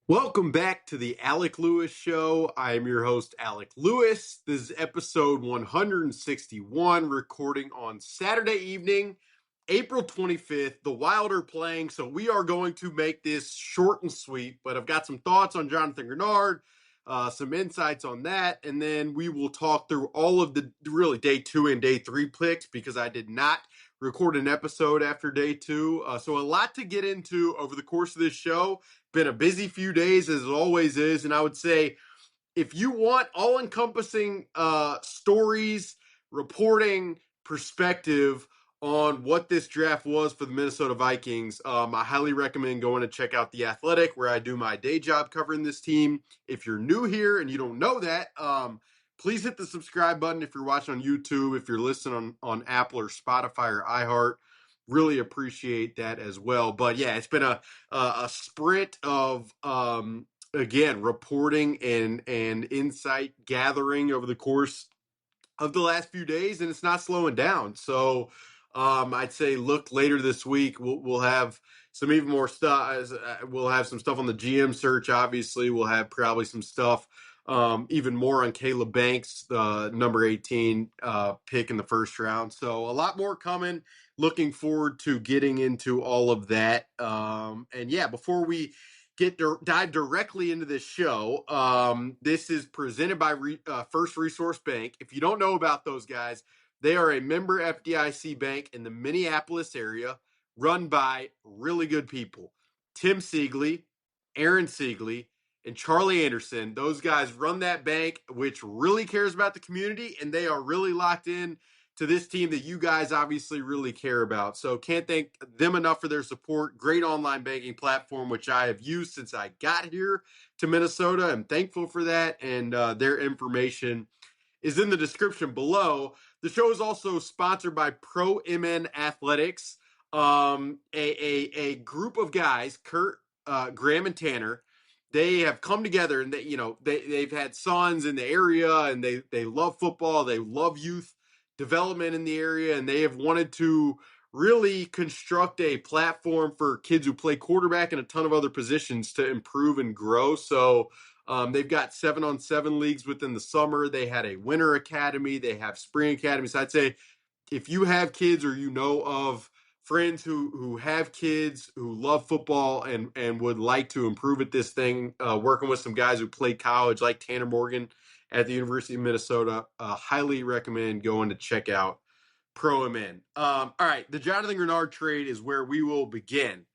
Welcome back to the Alec Lewis Show. I am your host, Alec Lewis. This is episode 161, recording on Saturday evening, April 25th. The Wild are playing, so we are going to make this short and sweet, but I've got some thoughts on Jonathan Greenard, some insights on that, and then we will talk through all of the really day two and day three picks because I did not record an episode after day two. So a lot to get into over the course of this show. Been a busy few days as it always is, and I would say if you want all-encompassing stories, reporting, perspective on what this draft was for the Minnesota Vikings, I highly recommend going to check out The Athletic, where I do my day job covering this team. If you're new here and you don't know that, please hit the subscribe button if you're watching on YouTube, if you're listening on Apple or Spotify or iHeart. Really appreciate that as well. But yeah, it's been a sprint of again, reporting and insight gathering over the course of the last few days, and it's not slowing down. So I'd say look later this week. We'll have some even more stuff. We'll have some stuff on the GM search. Obviously, we'll have probably some stuff even more on Caleb Banks, the number 18 pick in the first round. So a lot more coming. Looking forward to getting into all of that. And yeah, before we dive directly into this show. This is presented by First Resource Bank. If you don't know about those guys, they are a member FDIC bank in the Minneapolis area, run by really good people. Tim Siegley, Aaron Siegley, and Charlie Anderson. Those guys run that bank, which really cares about the community, and they are really locked in to this team that you guys obviously really care about. So can't thank them enough for their support. Great online banking platform, which I have used since I got here to Minnesota. I'm thankful for that. And their information is in the description below. The show is also sponsored by Pro MN Athletics, a group of guys, Kurt, Graham, and Tanner. They have come together and they've had sons in the area, and they love football. They love youth development in the area, and they have wanted to really construct a platform for kids who play quarterback and a ton of other positions to improve and grow. So they've got 7-on-7 leagues within the summer. They had a winter academy. They have spring academies. So I'd say if you have kids or you know of friends who have kids who love football and would like to improve at this thing, working with some guys who played college like Tanner Morgan at the University of Minnesota, highly recommend going to check out Pro MN. All right, the Jonathan Greenard trade is where we will begin.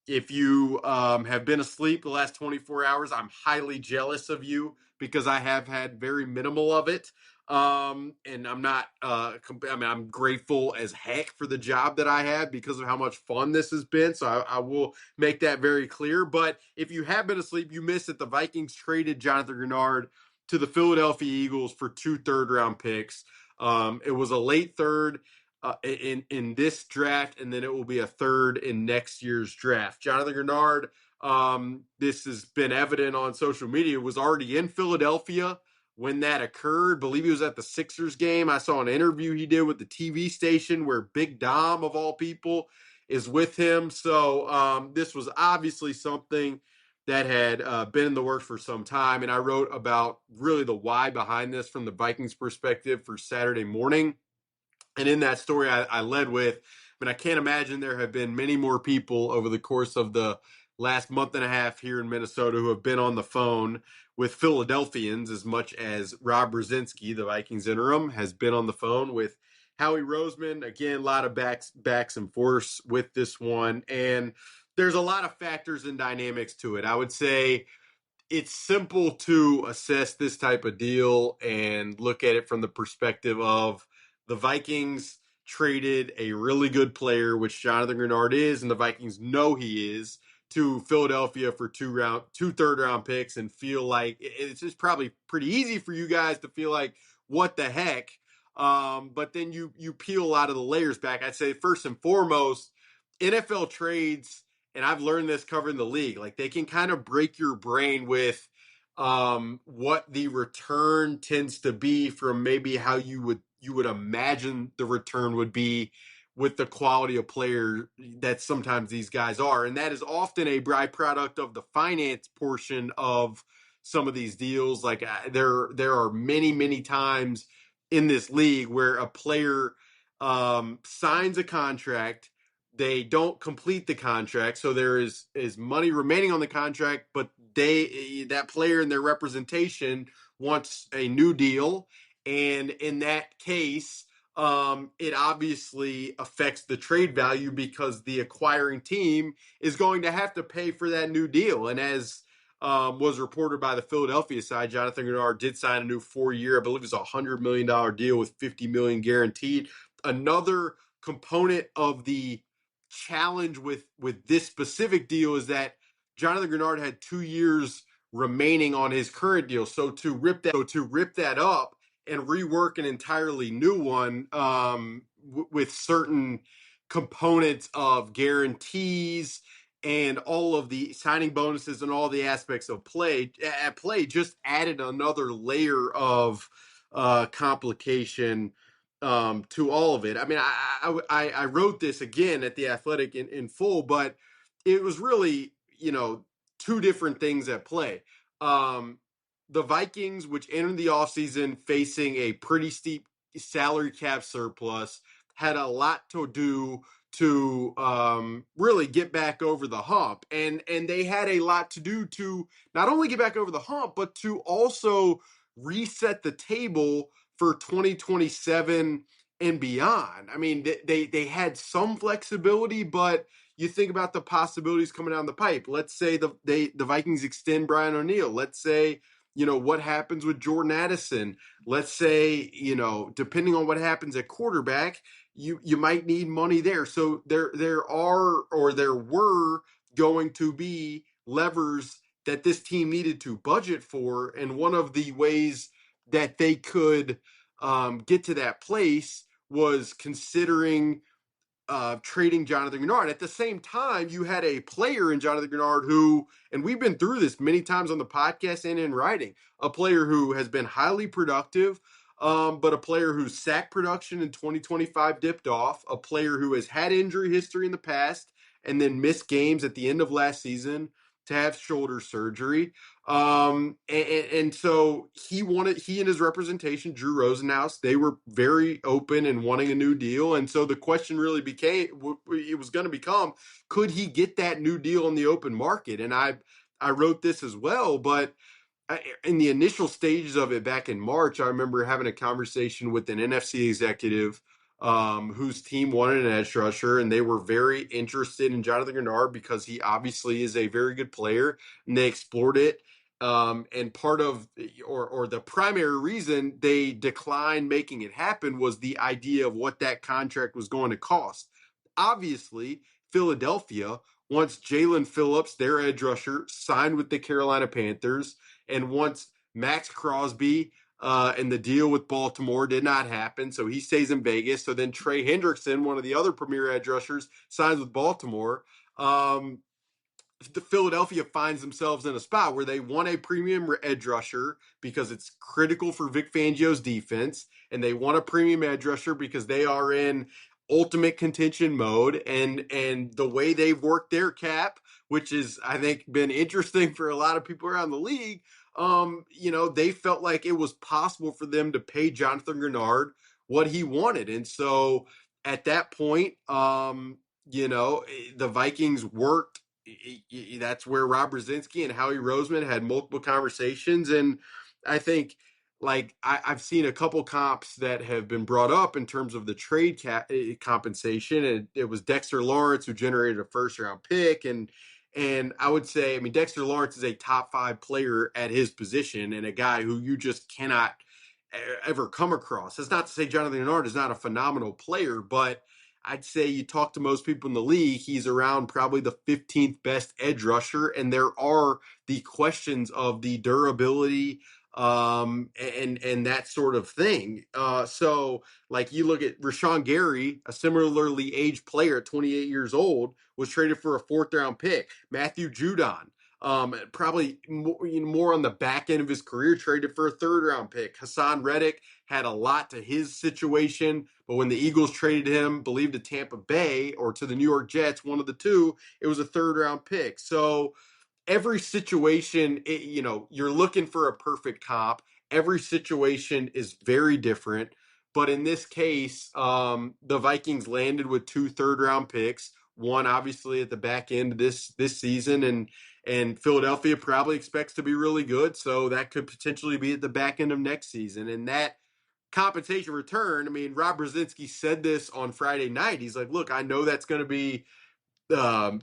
If you have been asleep the last 24 hours, I'm highly jealous of you because I have had very minimal of it. And I'm not, I'm grateful as heck for the job that I have because of how much fun this has been. So I will make that very clear. But if you have been asleep, you missed that the Vikings traded Jonathan Greenard to the Philadelphia Eagles for 2 third-round picks. It was a late third in this draft, and then it will be a third in next year's draft. Jonathan Greenard, this has been evident on social media, was already in Philadelphia when that occurred. I believe he was at the Sixers game. I saw an interview he did with the TV station where Big Dom, of all people, is with him. So this was obviously something that had been in the works for some time. And I wrote about really the why behind this from the Vikings perspective for Saturday morning. And in that story, I led with, I can't imagine there have been many more people over the course of the last month and a half here in Minnesota who have been on the phone with Philadelphians as much as Rob Brzezinski, the Vikings interim, has been on the phone with Howie Roseman. Again, a lot of backs and forths with this one. And there's a lot of factors and dynamics to it. I would say it's simple to assess this type of deal and look at it from the perspective of the Vikings traded a really good player, which Jonathan Greenard is, and the Vikings know he is, to Philadelphia for 2 third-round picks, and feel like it's just probably pretty easy for you guys to feel like, what the heck? But then you peel a lot of the layers back. I'd say first and foremost, NFL trades, and I've learned this covering the league, like they can kind of break your brain with what the return tends to be from maybe how you would imagine the return would be with the quality of player that sometimes these guys are. And that is often a byproduct of the finance portion of some of these deals. Like there are many, many times in this league where a player signs a contract, they don't complete the contract, so there is money remaining on the contract, but that player and their representation wants a new deal, and in that case, it obviously affects the trade value because the acquiring team is going to have to pay for that new deal. And as was reported by the Philadelphia side, Jonathan Greenard did sign a new 4-year, I believe it's $100 million deal with $50 million guaranteed. Another component of the challenge with this specific deal is that Jonathan Greenard had 2 years remaining on his current deal. So to rip that up and rework an entirely new one with certain components of guarantees and all of the signing bonuses and all the aspects of play just added another layer of complication to all of it. I mean, I wrote this again at The Athletic in full, but it was really, two different things at play. The Vikings, which entered the offseason facing a pretty steep salary cap surplus, had a lot to do to really get back over the hump. And they had a lot to do to not only get back over the hump, but to also reset the table for 2027 and beyond. I mean, they had some flexibility, but you think about the possibilities coming down the pipe. Let's say the Vikings extend Brian O'Neill. Let's say, what happens with Jordan Addison. Let's say, depending on what happens at quarterback, you might need money there. So there were going to be levers that this team needed to budget for, and one of the ways that they could get to that place was considering trading Jonathan Greenard. At the same time, you had a player in Jonathan Greenard who, and we've been through this many times on the podcast and in writing, a player who has been highly productive, but a player whose sack production in 2025 dipped off, a player who has had injury history in the past and then missed games at the end of last season to have shoulder surgery. And so he and his representation, Drew Rosenhaus, they were very open and wanting a new deal. And so the question really it was going to become, could he get that new deal in the open market? And I wrote this as well, but in the initial stages of it back in March, I remember having a conversation with an NFC executive whose team wanted an edge rusher, and they were very interested in Jonathan Greenard because he obviously is a very good player, and they explored it. And part of, or the primary reason they declined making it happen was the idea of what that contract was going to cost. Obviously, Philadelphia wants Jalen Phillips, their edge rusher, signed with the Carolina Panthers, and once Max Crosby and the deal with Baltimore did not happen, so he stays in Vegas. So then Trey Hendrickson, one of the other premier edge rushers, signs with Baltimore. Philadelphia finds themselves in a spot where they want a premium edge rusher because it's critical for Vic Fangio's defense, and they want a premium edge rusher because they are in ultimate contention mode. And the way they've worked their cap, which is, I think, been interesting for a lot of people around the league, they felt like it was possible for them to pay Jonathan Greenard what he wanted. And so at that point, the Vikings worked. That's where Rob Brzezinski and Howie Roseman had multiple conversations. And I think, I've seen a couple comps that have been brought up in terms of the trade compensation. And it was Dexter Lawrence who generated a first-round pick. And I would say, Dexter Lawrence is a top 5 player at his position and a guy who you just cannot ever come across. That's not to say Jonathan Greenard is not a phenomenal player, but I'd say you talk to most people in the league, he's around probably the 15th best edge rusher, and there are the questions of the durability and that sort of thing. So you look at Rashawn Gary, a similarly aged player at 28 years old, was traded for a 4th round pick. Matthew Judon, Probably more on the back end of his career, traded for a third round pick. Hassan Reddick had a lot to his situation, but when the Eagles traded him, believe to Tampa Bay or to the New York Jets, one of the two, it was a third round pick. So every situation, you're looking for a perfect comp. Every situation is very different. But in this case, the Vikings landed with two third round picks. One obviously at the back end of this season, and Philadelphia probably expects to be really good. So that could potentially be at the back end of next season. And that compensation return, I mean, Rob Brzezinski said this on Friday night. He's like, look, I know that's going to be um,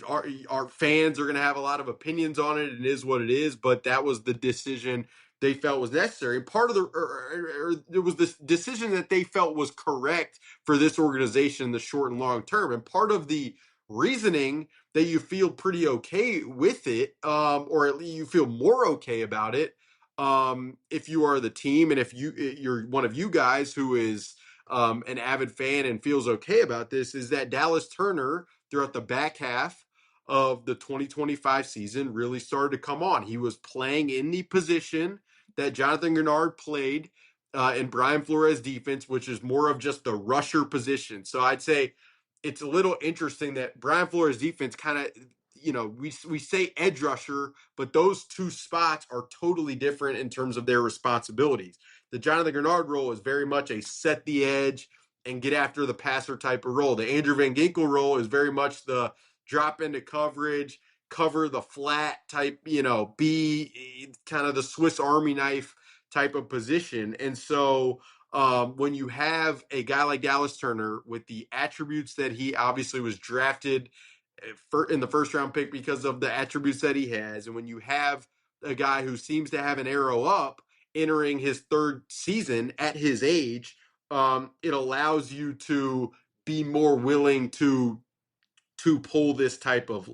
our fans are going to have a lot of opinions on it. It is what it is, but that was the decision they felt was necessary. And part of it was this decision that they felt was correct for this organization in the short and long term. And part of the reasoning that you feel pretty okay with it, or at least you feel more okay about it, if you are the team and if you're one of you guys who is an avid fan and feels okay about this, is that Dallas Turner throughout the back half of the 2025 season really started to come on. He was playing in the position that Jonathan Greenard played in Brian Flores' defense, which is more of just the rusher position. So I'd say it's a little interesting that Brian Flores' defense kind of, we say edge rusher, but those two spots are totally different in terms of their responsibilities. The Jonathan Greenard role is very much a set the edge and get after the passer type of role. The Andrew Van Ginkel role is very much the drop into coverage, cover the flat type, be kind of the Swiss Army knife type of position. And so when you have a guy like Dallas Turner with the attributes that he obviously was drafted in the first round pick because of the attributes that he has, and when you have a guy who seems to have an arrow up entering his third season at his age, it allows you to be more willing to pull this type of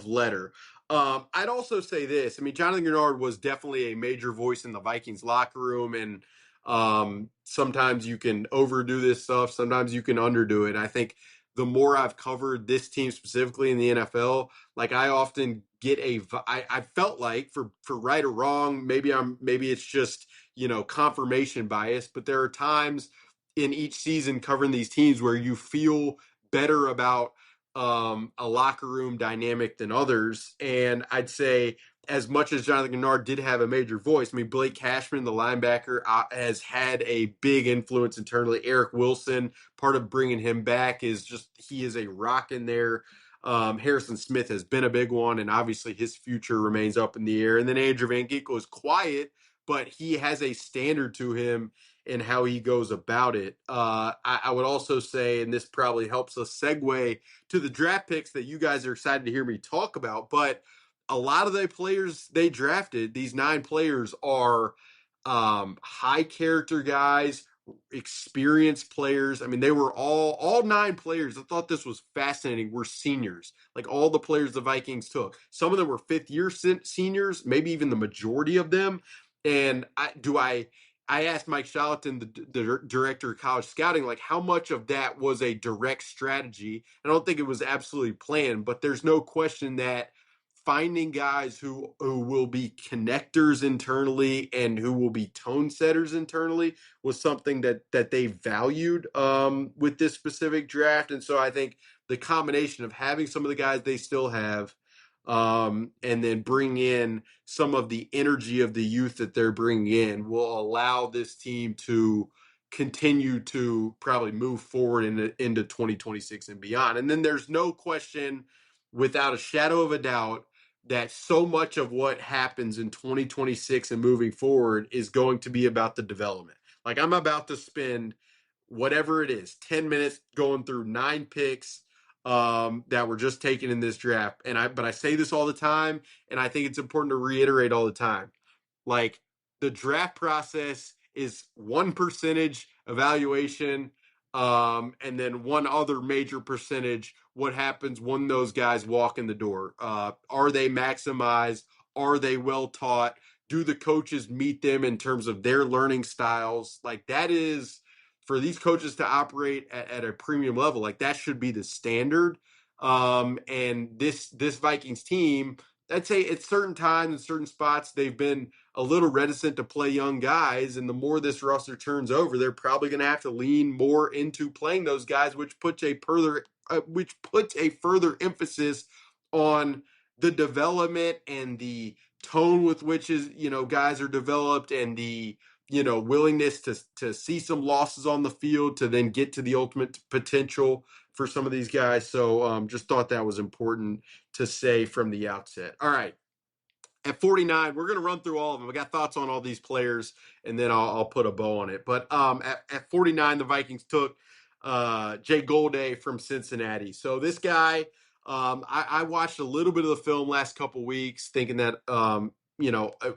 letter. I'd also say this. I mean, Jonathan Greenard was definitely a major voice in the Vikings locker room, and sometimes you can overdo this stuff. Sometimes you can underdo it. I think the more I've covered this team specifically in the NFL, like I often get I felt like for right or wrong, maybe it's just confirmation bias, but there are times in each season covering these teams where you feel better about a locker room dynamic than others. And I'd say as much as Jonathan Greenard did have a major voice, I mean, Blake Cashman, the linebacker, has had a big influence internally. Eric Wilson, part of bringing him back is just he is a rock in there. Harrison Smith has been a big one, and obviously his future remains up in the air. And then Andrew Van Ginkel is quiet, but he has a standard to him and how he goes about it. I would also say, and this probably helps us segue to the draft picks that you guys are excited to hear me talk about, but a lot of the players they drafted, these 9 players, are high character guys, experienced players. I mean, they were all 9 players. I thought this was fascinating. Were seniors, like all the players the Vikings took. Some of them were 5th-year seniors, maybe even the majority of them. And I asked Mike Charlatan, the director of college scouting, like how much of that was a direct strategy. I don't think it was absolutely planned, but there's no question that finding guys who will be connectors internally and who will be tone setters internally was something that they valued with this specific draft. And so I think the combination of having some of the guys they still have, and then bring in some of the energy of the youth that they're bringing in will allow this team to continue to probably move forward into 2026 and beyond. And then there's no question, without a shadow of a doubt, that so much of what happens in 2026 and moving forward is going to be about the development. Like I'm about to spend whatever it is, 10 minutes going through 9 picks that were just taken in this draft. But I say this all the time, and I think it's important to reiterate all the time. Like the draft process is one percentage evaluation, and then one other major percentage what happens when those guys walk in the door. Are they maximized? Are they well taught? Do the coaches meet them in terms of their learning styles? Like that is for these coaches to operate at a premium level, like that should be the standard. And this Vikings team, I'd say at certain times and certain spots, they've been a little reticent to play young guys. And the more this roster turns over, they're probably going to have to lean more into playing those guys, which puts a further emphasis on the development and the tone with which guys are developed, and the willingness to see some losses on the field to then get to the ultimate potential for some of these guys. So just thought that was important to say from the outset. All right. At 49, we're going to run through all of them. I got thoughts on all these players, and then I'll put a bow on it. But at 49, the Vikings took Jay Golday from Cincinnati. So this guy, I watched a little bit of the film last couple weeks, thinking that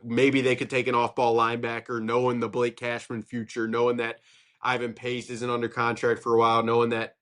maybe they could take an off-ball linebacker, knowing the Blake Cashman future, knowing that Ivan Pace isn't under contract for a while, knowing that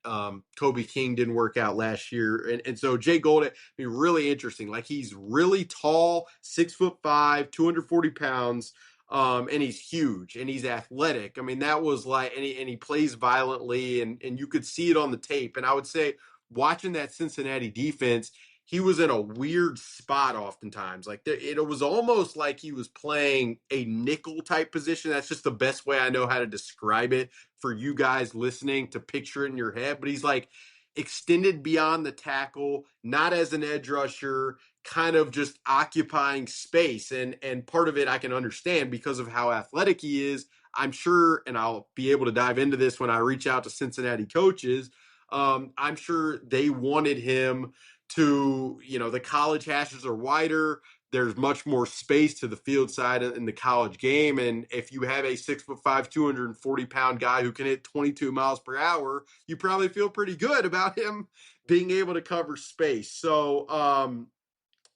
Kobe King didn't work out last year. And so Jay Golday be really interesting. Like, he's really tall, 6'5", 240 pounds, and he's huge and he's athletic. I mean, that was like, and he plays violently, and you could see it on the tape. And I would say, watching that Cincinnati defense, he was in a weird spot oftentimes. Like, it was almost like he was playing a nickel type position. That's just the best way I know how to describe it for you guys listening to picture it in your head. But he's like extended beyond the tackle, not as an edge rusher, kind of just occupying space. And part of it I can understand because of how athletic he is. I'm sure, and I'll be able to dive into this when I reach out to Cincinnati coaches. I'm sure they wanted him to, the college hashes are wider. There's much more space to the field side in the college game. And if you have a 6'5", 240-pound guy who can hit 22 miles per hour, you probably feel pretty good about him being able to cover space. So,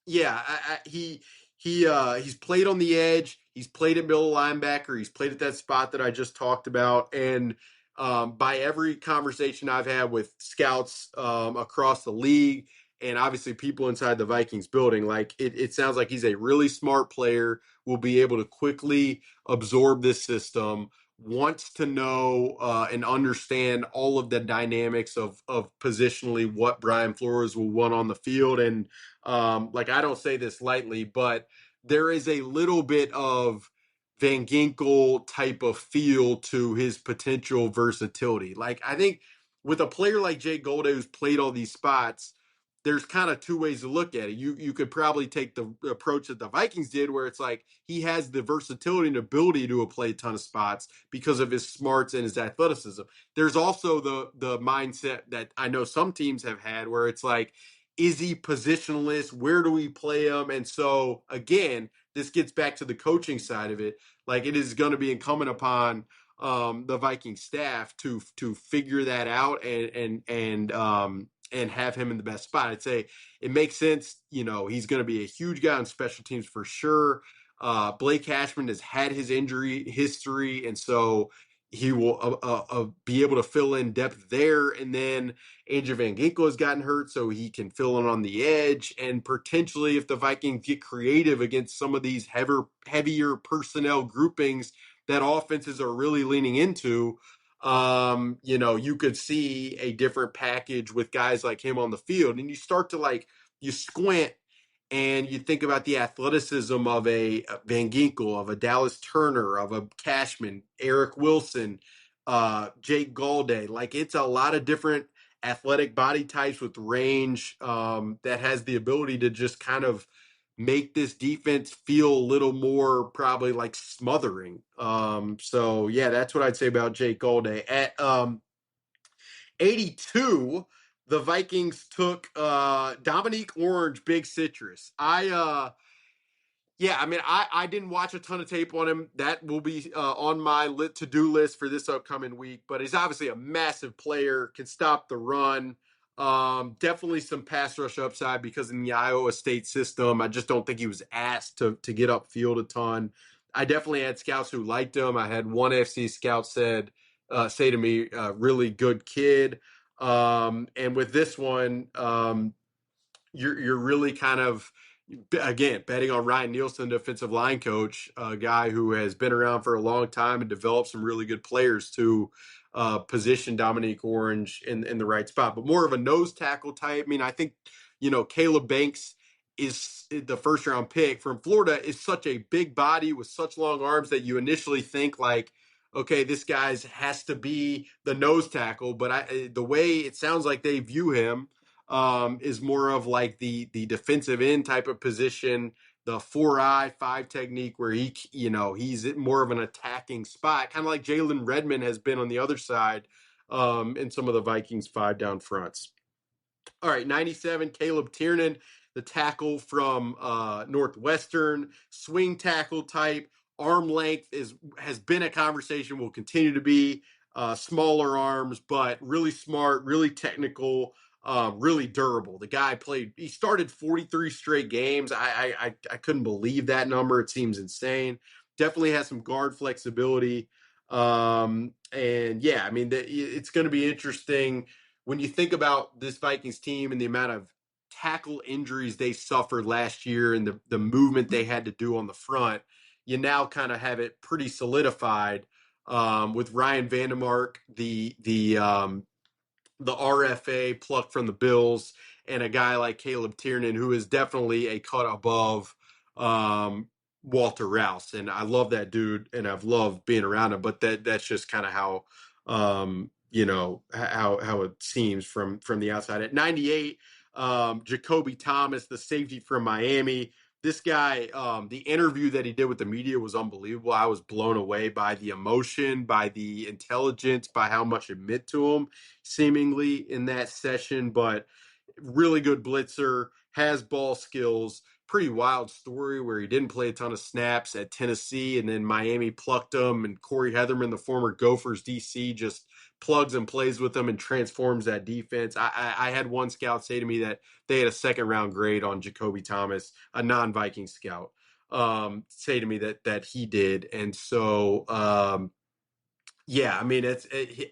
yeah, he's played on the edge. He's played at middle linebacker. He's played at that spot that I just talked about. And by every conversation I've had with scouts across the league, and obviously people inside the Vikings building, like, it sounds like he's a really smart player, will be able to quickly absorb this system, wants to know and understand all of the dynamics of positionally what Brian Flores will want on the field. And I don't say this lightly, but there is a little bit of Van Ginkel type of feel to his potential versatility. Like, I think with a player like Jay Golday, who's played all these spots, there's kind of two ways to look at it. You could probably take the approach that the Vikings did, where it's like he has the versatility and ability to play a ton of spots because of his smarts and his athleticism. There's also the mindset that I know some teams have had, where it's like, is he positionless? Where do we play him? And so, again, this gets back to the coaching side of it. Like, it is going to be incumbent upon the Viking staff to figure that out and have him in the best spot. I'd say it makes sense. He's going to be a huge guy on special teams for sure. Blake Cashman has had his injury history, and so he will be able to fill in depth there. And then Andrew Van Ginkel has gotten hurt, so he can fill in on the edge. And potentially, if the Vikings get creative against some of these heavier personnel groupings that offenses are really leaning into, you could see a different package with guys like him on the field. And you start to you squint and you think about the athleticism of a Van Ginkel, of a Dallas Turner, of a Cashman, Eric Wilson, Jake Golday. Like, it's a lot of different athletic body types with range that has the ability to just kind of make this defense feel a little more probably like smothering. So yeah, that's what I'd say about Jake Golday. At 82, the Vikings took Dominique Orange, Big Citrus. I didn't watch a ton of tape on him. That will be on my to-do list for this upcoming week. But he's obviously a massive player, can stop the run. Definitely some pass rush upside because in the Iowa State system, I just don't think he was asked to get upfield a ton. I definitely had scouts who liked him. I had one FC scout say to me, really good kid. And with this one, you're really kind of, again, betting on Ryan Nielsen, defensive line coach, a guy who has been around for a long time and developed some really good players to position Dominique Orange in the right spot, but more of a nose tackle type. I mean, I think, Caleb Banks is the first round pick from Florida, is such a big body with such long arms that you initially think like, okay, this guy's has to be the nose tackle. But the way it sounds like they view him is more of like the defensive end type of position, the 4-eye 5 technique where he's more of an attacking spot, kind of like Jalen Redmond has been on the other side in some of the Vikings 5 down fronts. All right, 97, Caleb Tiernan, the tackle from Northwestern, swing tackle type, arm length has been a conversation, will continue to be. Smaller arms, but really smart, really technical, really durable. The guy he started 43 straight games. I couldn't believe that number. It seems insane. Definitely has some guard flexibility. And yeah, I mean, it's going to be interesting when you think about this Vikings team and the amount of tackle injuries they suffered last year and the movement they had to do on the front. You now kind of have it pretty solidified with Ryan Vandermark, the RFA plucked from the Bills, and a guy like Caleb Tiernan, who is definitely a cut above Walter Rouse. And I love that dude, and I've loved being around him. But that's just kind of how how it seems from the outside. At 98, Jacoby Thomas, the safety from Miami. This guy, the interview that he did with the media was unbelievable. I was blown away by the emotion, by the intelligence, by how much it meant to him, seemingly in that session. But really good blitzer, has ball skills. Pretty wild story where he didn't play a ton of snaps at Tennessee, and then Miami plucked him, and Corey Heatherman, the former Gophers DC, just plugs and plays with them and transforms that defense. I had one scout say to me that they had a second round grade on Jacoby Thomas, a non-Viking scout, say to me that he did. And so, yeah, I mean,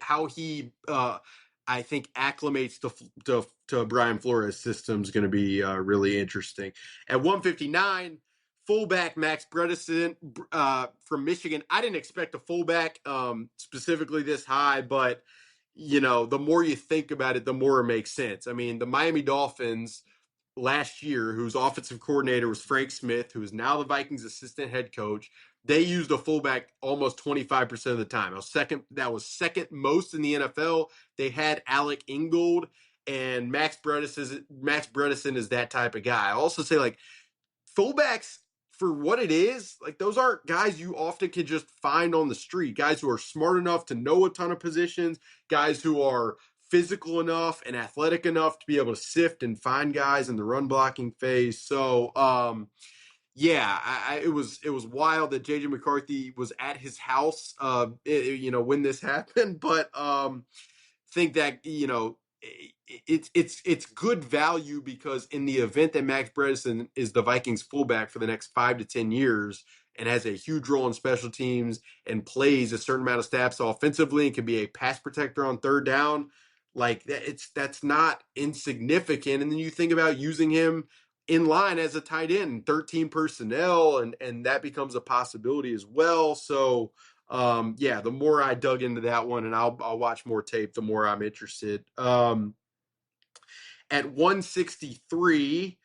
how he, I think, acclimates to Brian Flores' system is going to be really interesting. At 159, fullback Max Bredesen from Michigan. I didn't expect a fullback specifically this high, but the more you think about it, the more it makes sense. I mean, the Miami Dolphins last year, whose offensive coordinator was Frank Smith, who is now the Vikings assistant head coach, they used a fullback almost 25% of the time. That was second most in the NFL. They had Alec Ingold, and Max Bredesen is that type of guy. I also say, like, fullbacks, for what it is, like, those aren't guys you often can just find on the street. Guys who are smart enough to know a ton of positions, guys who are physical enough and athletic enough to be able to sift and find guys in the run blocking phase. So, yeah, it was wild that JJ McCarthy was at his house, when this happened. But think that it's good value, because in the event that Max Bredesen is the Vikings fullback for the next 5 to 10 years and has a huge role in special teams and plays a certain amount of snaps offensively and can be a pass protector on third down, like that's not insignificant. And then you think about using him in line as a tight end, 13 personnel, and that becomes a possibility as well. So yeah, the more I dug into that one, and I'll watch more tape, the more I'm interested. At 163,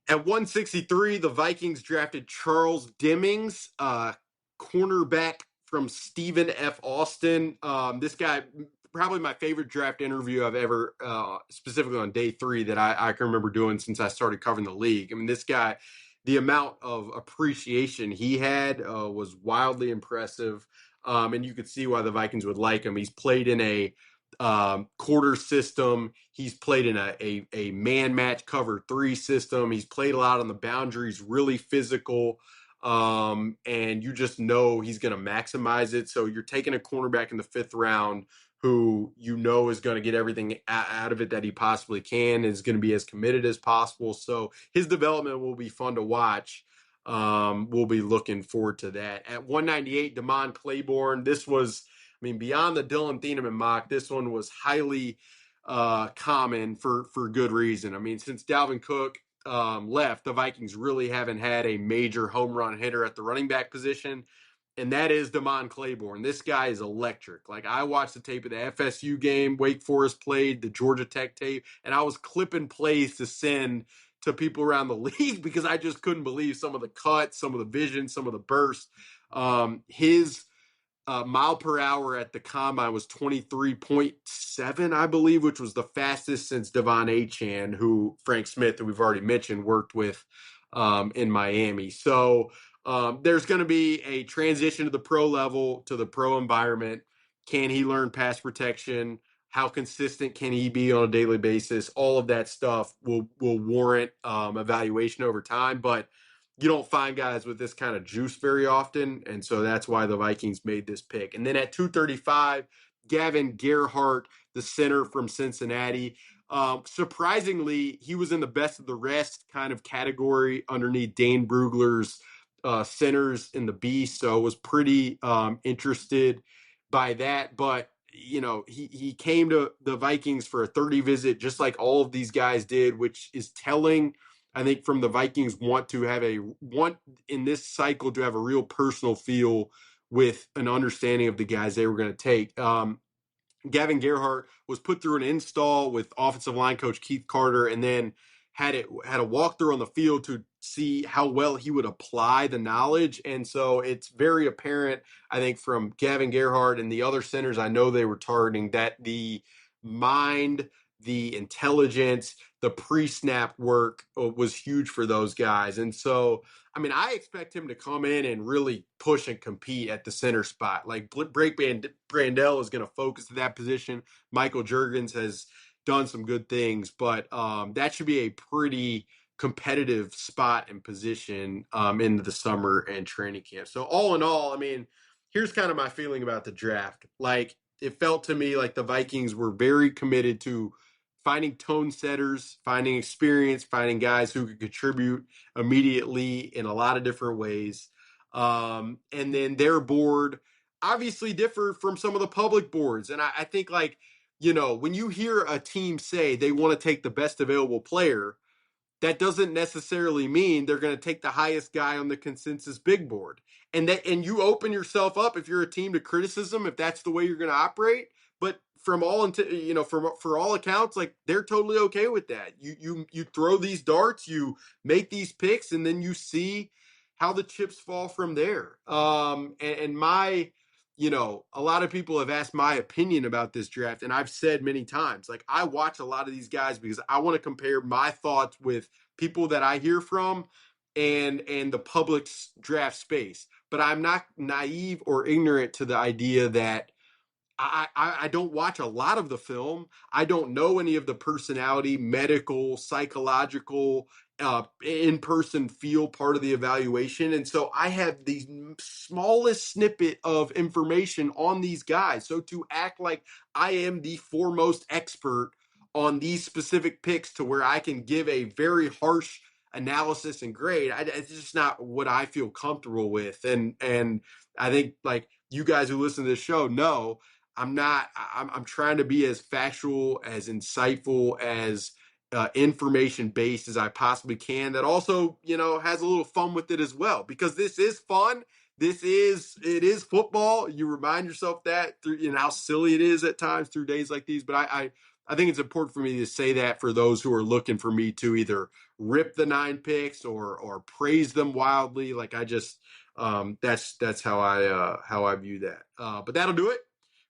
the Vikings drafted Charles Demmings, cornerback from Stephen F. Austin. This guy, probably my favorite draft interview I've ever, specifically on day 3, that I can remember doing since I started covering the league. I mean, this guy, the amount of appreciation he had was wildly impressive. And you could see why the Vikings would like him. He's played in a quarter system. He's played in a man match cover 3 system. He's played a lot on the boundaries, really physical. And you just know he's going to maximize it. So you're taking a cornerback in the 5th round who is going to get everything out of it that he possibly can, is going to be as committed as possible. So his development will be fun to watch. We'll be looking forward to that. At 198, Damon Claiborne. This was, I mean, beyond the Dylan Thieneman mock, this one was highly common for good reason. I mean, since Dalvin Cook left, the Vikings really haven't had a major home run hitter at the running back position. and that is Damon Claiborne. This guy is electric. Like, I watched the tape of the FSU game Wake Forest played, the Georgia Tech tape, and I was clipping plays to send to people around the league because I just couldn't believe some of the cuts, some of the vision, some of the bursts. His mile per hour at the combine was 23.7, I believe, which was the fastest since Devon Achane, who Frank Smith, who we've already mentioned, worked with in Miami. So there's going to be a transition to the pro level, to the pro environment. Can he learn pass protection? How consistent can he be on a daily basis? All of that stuff will warrant evaluation over time, but you don't find guys with this kind of juice very often, and so that's why the Vikings made this pick. And then at 235, Gavin Gerhardt, the center from Cincinnati. Surprisingly, he was in the best of the rest kind of category underneath Dane Brugler's centers in the B, so was pretty interested by that. But he came to the Vikings for a 30 visit, just like all of these guys did, which is telling. I think from the Vikings want in this cycle to have a real personal feel with an understanding of the guys they were going to take. Gavin Gerhardt was put through an install with offensive line coach Keith Carter, and then had a walkthrough on the field to see how well he would apply the knowledge. And so it's very apparent, I think, from Gavin Gerhardt and the other centers I know they were targeting, that the mind, the intelligence, the pre-snap work was huge for those guys. And so, I mean, I expect him to come in and really push and compete at the center spot. Like, Blake Brandel is going to focus to that position. Michael Juergens has done some good things, but that should be a pretty competitive spot and position into the summer and training camp. So all in all, I mean, here's kind of my feeling about the draft. Like, it felt to me like the Vikings were very committed to finding tone setters, finding experience, finding guys who could contribute immediately in a lot of different ways. And then their board obviously differed from some of the public boards. And I think, like, when you hear a team say they want to take the best available player, that doesn't necessarily mean they're going to take the highest guy on the consensus big board. And you open yourself up, if you're a team, to criticism if that's the way you're going to operate. But from all for all accounts, like, they're totally okay with that. You throw these darts, you make these picks, and then you see how the chips fall from there. And my a lot of people have asked my opinion about this draft, and I've said many times, like, I watch a lot of these guys because I want to compare my thoughts with people that I hear from and the public's draft space. But I'm not naive or ignorant to the idea that I don't watch a lot of the film. I don't know any of the personality, medical, psychological, in-person feel part of the evaluation. And so I have the smallest snippet of information on these guys. So to act like I am the foremost expert on these specific picks to where I can give a very harsh analysis and grade, it's just not what I feel comfortable with. And I think, like, you guys who listen to this show know, I'm trying to be as factual, as insightful, as information based as I possibly can. That also, has a little fun with it as well, because this is fun. It is football. You remind yourself that through, how silly it is at times through days like these. But I think it's important for me to say that for those who are looking for me to either rip the 9 picks or praise them wildly. Like, I just that's how I view that. But that'll do it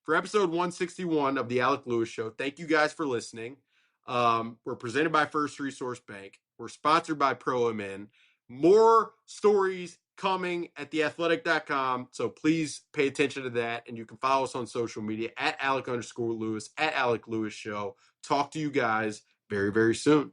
for episode 161 of the Alec Lewis Show. Thank you guys for listening. We're presented by First Resource Bank. We're sponsored by ProMN. More stories coming at theathletic.com, so please pay attention to that. And you can follow us on social media at Alec_Lewis, at Alec Lewis Show. Talk to you guys very, very soon.